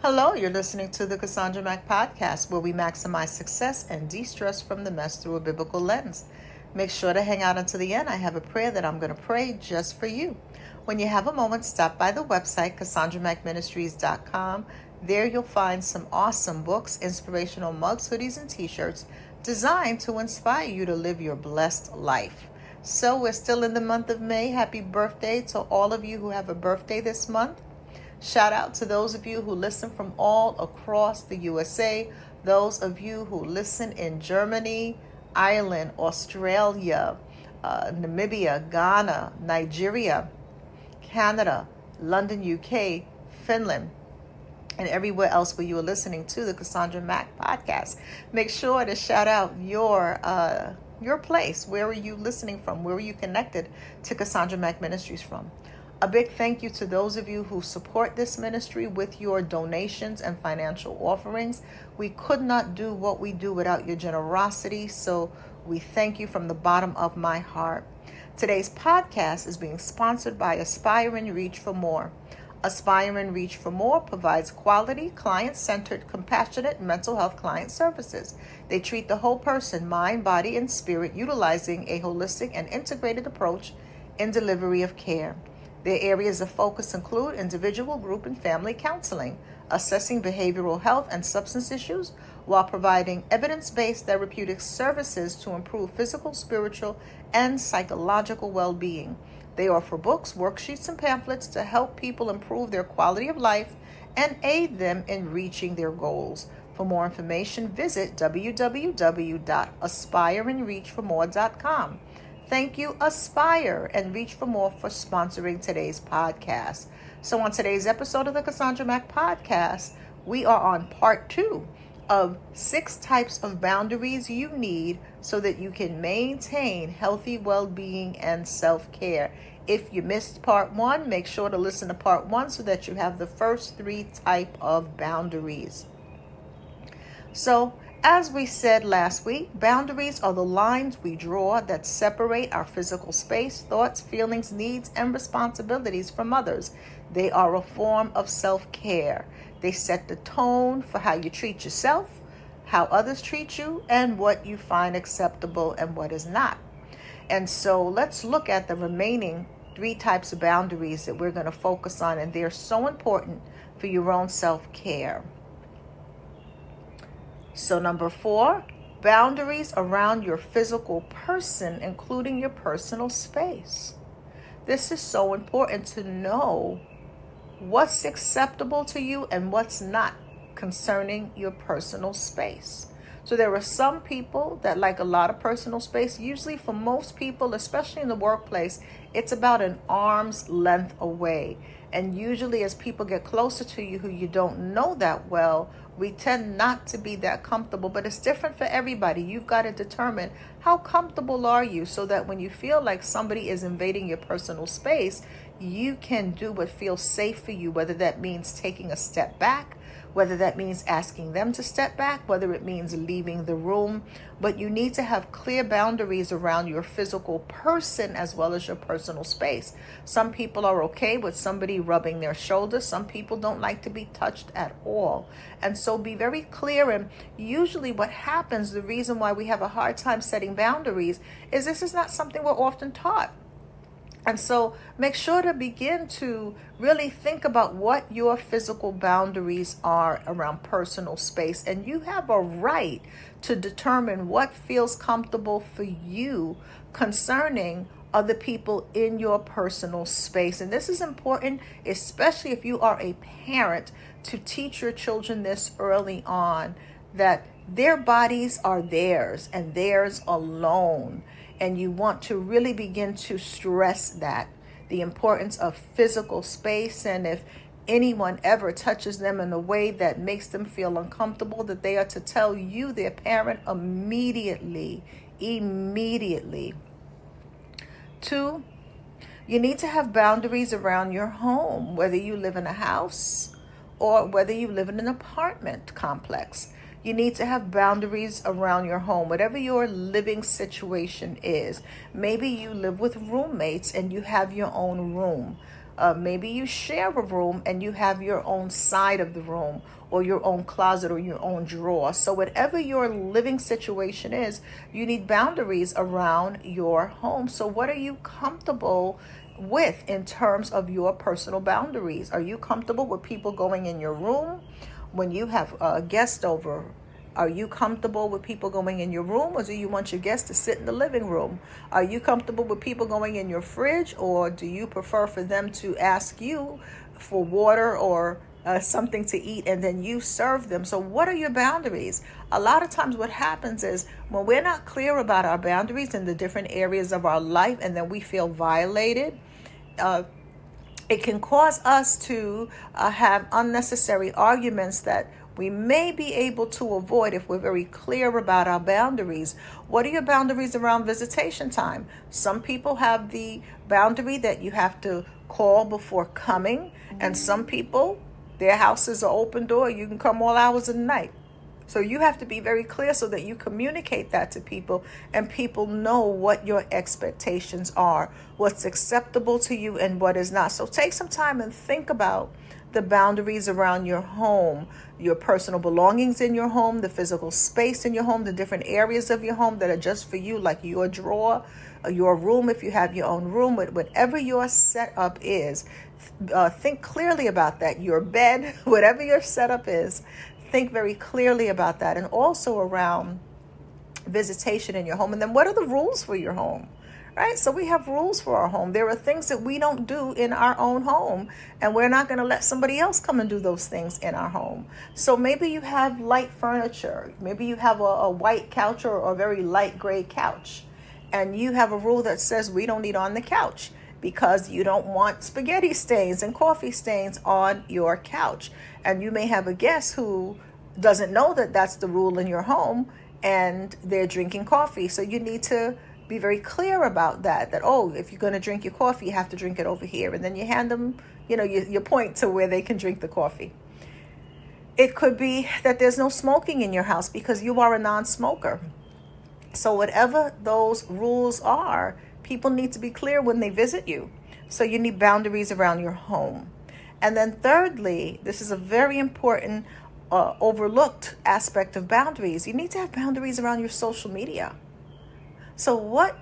Hello, you're listening to the Cassandra Mack podcast, where we maximize success and de-stress from the mess through a biblical lens. Make sure to hang out until the end. I have a prayer that I'm going to pray just for you. When you have a moment, stop by the website, CassandраMackMinistries.com. There you'll find some awesome books, inspirational mugs, hoodies, and t-shirts designed to inspire you to live your blessed life. So we're still in the month of May. Happy birthday to all of you who have a birthday this month. Shout out to those of you who listen from all across the USA, those of you who listen in Germany, Ireland, Australia, Namibia, Ghana, Nigeria, Canada, London, UK, Finland, and everywhere else where you are listening to the Cassandra Mack podcast. Make sure to shout out your place. Where are you listening from? Where are you connected to Cassandra Mack Ministries from? A big thank you to those of you who support this ministry with your donations and financial offerings. We could not do what we do without your generosity, so we thank you from the bottom of my heart. Today's podcast is being sponsored by Aspire and Reach for More. Aspire and Reach for More provides quality, client-centered, compassionate mental health client services. They treat the whole person, mind, body, and spirit, utilizing a holistic and integrated approach in delivery of care. Their areas of focus include individual, group, and family counseling, assessing behavioral health and substance issues, while providing evidence-based therapeutic services to improve physical, spiritual, and psychological well-being. They offer books, worksheets, and pamphlets to help people improve their quality of life and aid them in reaching their goals. For more information, visit www.aspireandreachformore.com. Thank you, Aspire and Reach for More, for sponsoring today's podcast. So on today's episode of the Cassandra Mack podcast, we are on part 2 of 6 types of boundaries you need so that you can maintain healthy well-being and self-care. If you missed part 1, make sure to listen to part 1 so that you have the first 3 type of boundaries. So, as we said last week, boundaries are the lines we draw that separate our physical space, thoughts, feelings, needs, and responsibilities from others. They are a form of self-care. They set the tone for how you treat yourself, how others treat you, and what you find acceptable and what is not. And so let's look at the remaining 3 types of boundaries that we're going to focus on, and they're so important for your own self-care. So number 4, boundaries around your physical person, including your personal space. This is so important to know what's acceptable to you and what's not concerning your personal space. So there are some people that like a lot of personal space. Usually for most people, especially in the workplace, it's about an arm's length away. And usually as people get closer to you who you don't know that well, we tend not to be that comfortable, but it's different for everybody. You've got to determine how comfortable are you so that when you feel like somebody is invading your personal space, you can do what feels safe for you, whether that means taking a step back, whether that means asking them to step back, whether it means leaving the room. But you need to have clear boundaries around your physical person as well as your personal space. Some people are okay with somebody rubbing their shoulder. Some people don't like to be touched at all. And so be very clear. And usually what happens, the reason why we have a hard time setting boundaries is this is not something we're often taught. And so make sure to begin to really think about what your physical boundaries are around personal space. And you have a right to determine what feels comfortable for you concerning other people in your personal space. And this is important, especially if you are a parent, to teach your children this early on, that their bodies are theirs and theirs alone. And you want to really begin to stress that, the importance of physical space. And if anyone ever touches them in a way that makes them feel uncomfortable, that they are to tell you, their parent, immediately. 2, you need to have boundaries around your home, whether you live in a house or whether you live in an apartment complex. You need to have boundaries around your home, whatever your living situation is. Maybe you live with roommates and you have your own room. Maybe you share a room and you have your own side of the room, or your own closet, or your own drawer. So whatever your living situation is, you need boundaries around your home. So what are you comfortable with in terms of your personal boundaries? Are you comfortable with people going in your room when you have a guest over? Are you comfortable with people going in your room, or do you want your guests to sit in the living room? Are you comfortable with people going in your fridge, or do you prefer for them to ask you for water or something to eat and then you serve them? So what are your boundaries? A lot of times what happens is when we're not clear about our boundaries in the different areas of our life, and then we feel violated, it can cause us to have unnecessary arguments that we may be able to avoid if we're very clear about our boundaries. What are your boundaries around visitation time? Some people have the boundary that you have to call before coming, and some people, their houses are open door. You can come all hours of the night. So you have to be very clear so that you communicate that to people, and people know what your expectations are, what's acceptable to you and what is not. So take some time and think about the boundaries around your home, your personal belongings in your home, the physical space in your home, the different areas of your home that are just for you, like your drawer, your room, if you have your own room, whatever your setup is. Think clearly about that. Your bed, whatever your setup is, think very clearly about that. And also around visitation in your home. And then what are the rules for your home? Right? So we have rules for our home. There are things that we don't do in our own home, and we're not going to let somebody else come and do those things in our home. So maybe you have light furniture. Maybe you have a white couch or a very light gray couch, and you have a rule that says we don't eat on the couch because you don't want spaghetti stains and coffee stains on your couch. And you may have a guest who doesn't know that that's the rule in your home, and they're drinking coffee. So you need to be very clear about that, oh, if you're going to drink your coffee, you have to drink it over here. And then you hand them, you point to where they can drink the coffee. It could be that there's no smoking in your house because you are a non-smoker. So whatever those rules are, people need to be clear when they visit you. So you need boundaries around your home. And then thirdly, this is a very important overlooked aspect of boundaries. You need to have boundaries around your social media. So what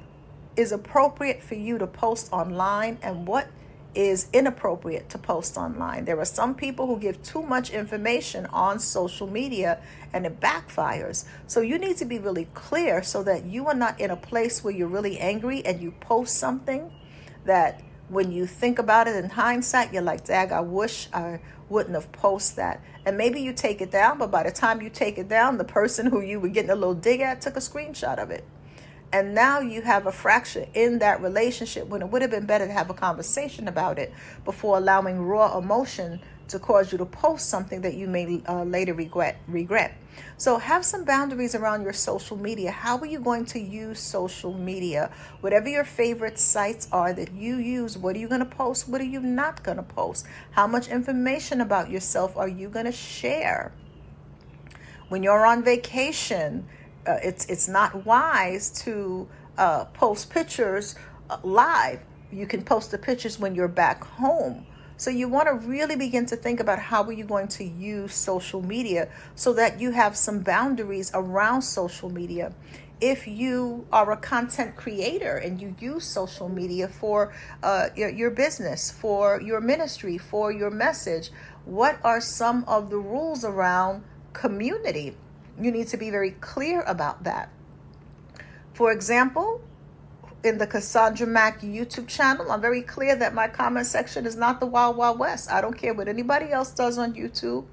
is appropriate for you to post online and what is inappropriate to post online? There are some people who give too much information on social media and it backfires. So you need to be really clear so that you are not in a place where you're really angry and you post something that when you think about it in hindsight, you're like, dag, I wish I wouldn't have posted that. And maybe you take it down, but by the time you take it down, the person who you were getting a little dig at took a screenshot of it. And now you have a fracture in that relationship when it would have been better to have a conversation about it before allowing raw emotion to cause you to post something that you may later regret. So have some boundaries around your social media. How are you going to use social media? Whatever your favorite sites are that you use, what are you going to post? What are you not going to post? How much information about yourself are you going to share? When you're on vacation, it's not wise to post pictures live. You can post the pictures when you're back home. So you want to really begin to think about how are you going to use social media so that you have some boundaries around social media. If you are a content creator and you use social media for your business, for your ministry, for your message, what are some of the rules around community? You need to be very clear about that. For example, in the Cassandra Mack YouTube channel, I'm very clear that my comment section is not the Wild Wild West. I don't care what anybody else does on YouTube.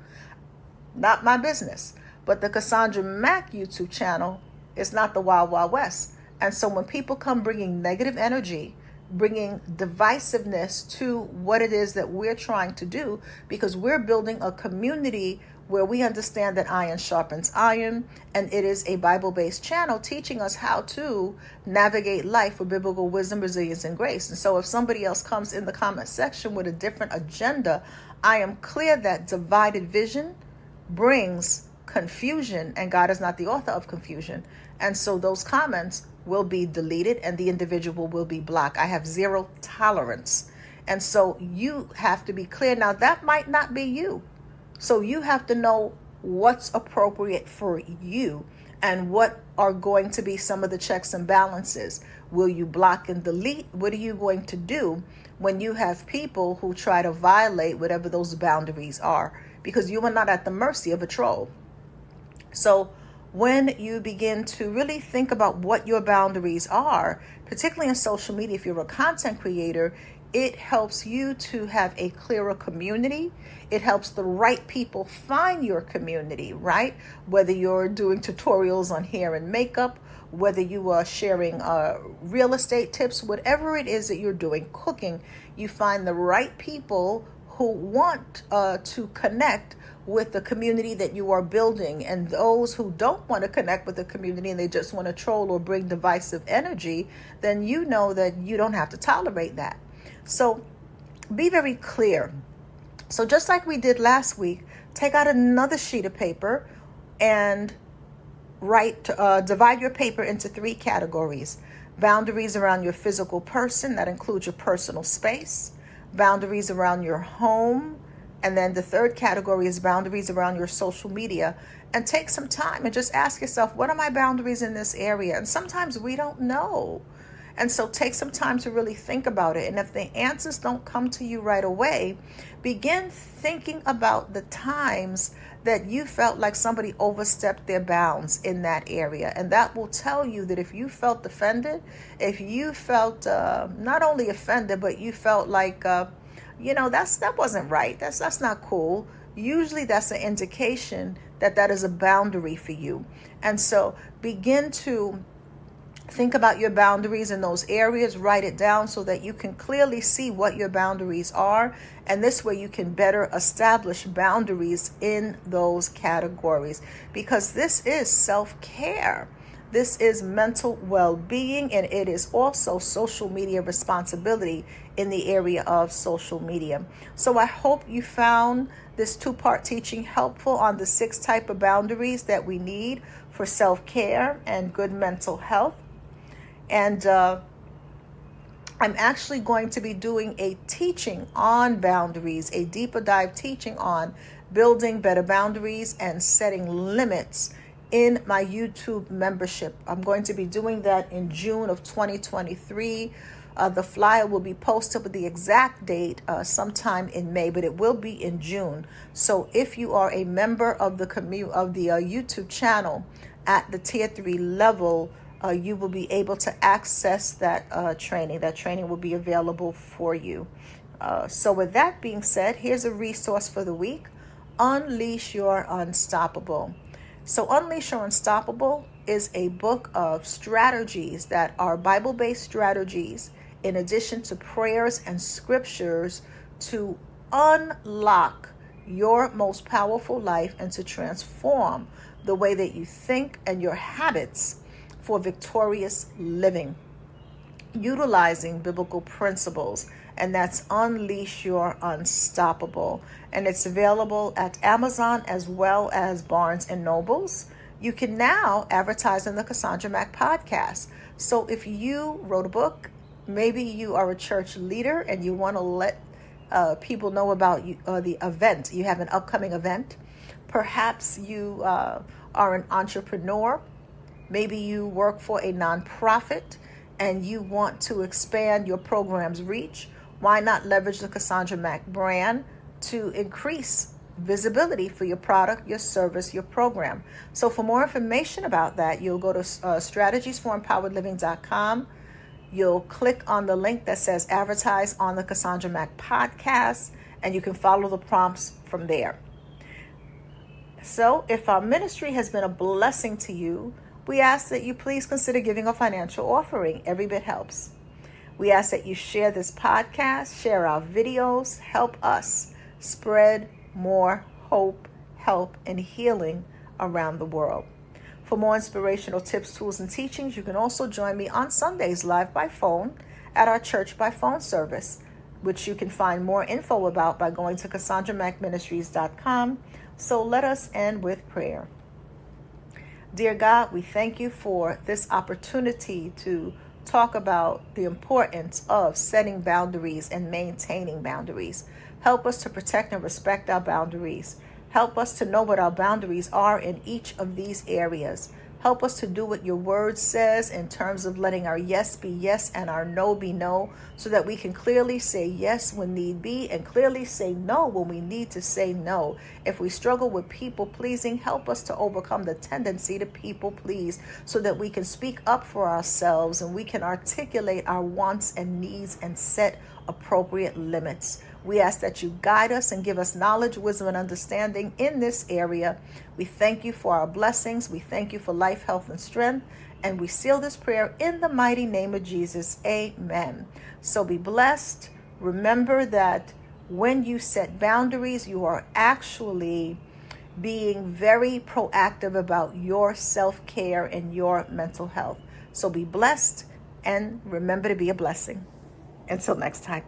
Not my business. But the Cassandra Mack YouTube channel is not the Wild Wild West. And so when people come bringing negative energy, bringing divisiveness to what it is that we're trying to do, because we're building a community where we understand that iron sharpens iron, and it is a Bible-based channel teaching us how to navigate life with biblical wisdom, resilience, and grace. And so if somebody else comes in the comment section with a different agenda, I am clear that divided vision brings confusion, and God is not the author of confusion. And so those comments will be deleted and the individual will be blocked. I have zero tolerance And so you have to be clear. Now, that might not be you. So you have to know what's appropriate for you and what are going to be some of the checks and balances. Will you block and delete? What are you going to do when you have people who try to violate whatever those boundaries are? Because you are not at the mercy of a troll. So when you begin to really think about what your boundaries are, particularly in social media, if you're a content creator, it helps you to have a clearer community. It helps the right people find your community, right? Whether you're doing tutorials on hair and makeup, whether you are sharing real estate tips, whatever it is that you're doing, cooking, you find the right people who want to connect with the community that you are building. And those who don't want to connect with the community and they just want to troll or bring divisive energy, then you know that you don't have to tolerate that. So be very clear. So just like we did last week, take out another sheet of paper and divide your paper into 3 categories. Boundaries around your physical person, that includes your personal space. Boundaries around your home. And then the 3rd category is boundaries around your social media. And take some time and just ask yourself, what are my boundaries in this area? And sometimes we don't know. And so take some time to really think about it. And if the answers don't come to you right away, begin thinking about the times that you felt like somebody overstepped their bounds in that area. And that will tell you that if you felt offended, if you felt not only offended, but you felt like, that wasn't right. That's not cool. Usually that's an indication that that is a boundary for you. And so begin to think about your boundaries in those areas, write it down so that you can clearly see what your boundaries are. And this way you can better establish boundaries in those categories, because this is self-care. This is mental well-being, and it is also social media responsibility in the area of social media. So I hope you found this 2-part teaching helpful on the 6 type of boundaries that we need for self-care and good mental health. And I'm actually going to be doing a teaching on boundaries, a deeper dive teaching on building better boundaries and setting limits in my YouTube membership. I'm going to be doing that in June of 2023. The flyer will be posted with the exact date sometime in May, but it will be in June. So if you are a member of the YouTube channel at the tier 3 level, you will be able to access that training. That training will be available for you. So with that being said, here's a resource for the week. Unleash Your Unstoppable. So Unleash Your Unstoppable is a book of strategies that are Bible-based strategies, in addition to prayers and scriptures, to unlock your most powerful life and to transform the way that you think and your habits for victorious living, utilizing biblical principles. And that's Unleash Your Unstoppable. And it's available at Amazon as well as Barnes and Nobles. You can now advertise on the Cassandra Mack podcast. So if you wrote a book, maybe you are a church leader and you want to let people know about the event. You have an upcoming event. Perhaps you are an entrepreneur. Maybe you work for a nonprofit and you want to expand your program's reach. Why not leverage the Cassandra Mack brand to increase visibility for your product, your service, your program? So for more information about that, you'll go to strategiesfoремpoweredliving.com. You'll click on the link that says advertise on the Cassandra Mack podcast, and you can follow the prompts from there. So if our ministry has been a blessing to you, we ask that you please consider giving a financial offering. Every bit helps. We ask that you share this podcast, share our videos, help us spread more hope, help, and healing around the world. For more inspirational tips, tools, and teachings, you can also join me on Sundays live by phone at our Church by Phone service, which you can find more info about by going to CassandраMackMinistries.com. So let us end with prayer. Dear God, we thank you for this opportunity to talk about the importance of setting boundaries and maintaining boundaries. Help us to protect and respect our boundaries. Help us to know what our boundaries are in each of these areas. Help us to do what your word says in terms of letting our yes be yes and our no be no, so that we can clearly say yes when need be and clearly say no when we need to say no. If we struggle with people pleasing, help us to overcome the tendency to people please, so that we can speak up for ourselves and we can articulate our wants and needs and set appropriate limits. We ask that you guide us and give us knowledge, wisdom, and understanding in this area. We thank you for our blessings. We thank you for life, health, and strength. And we seal this prayer in the mighty name of Jesus. Amen. So be blessed. Remember that when you set boundaries, you are actually being very proactive about your self-care and your mental health. So be blessed and remember to be a blessing. Until next time.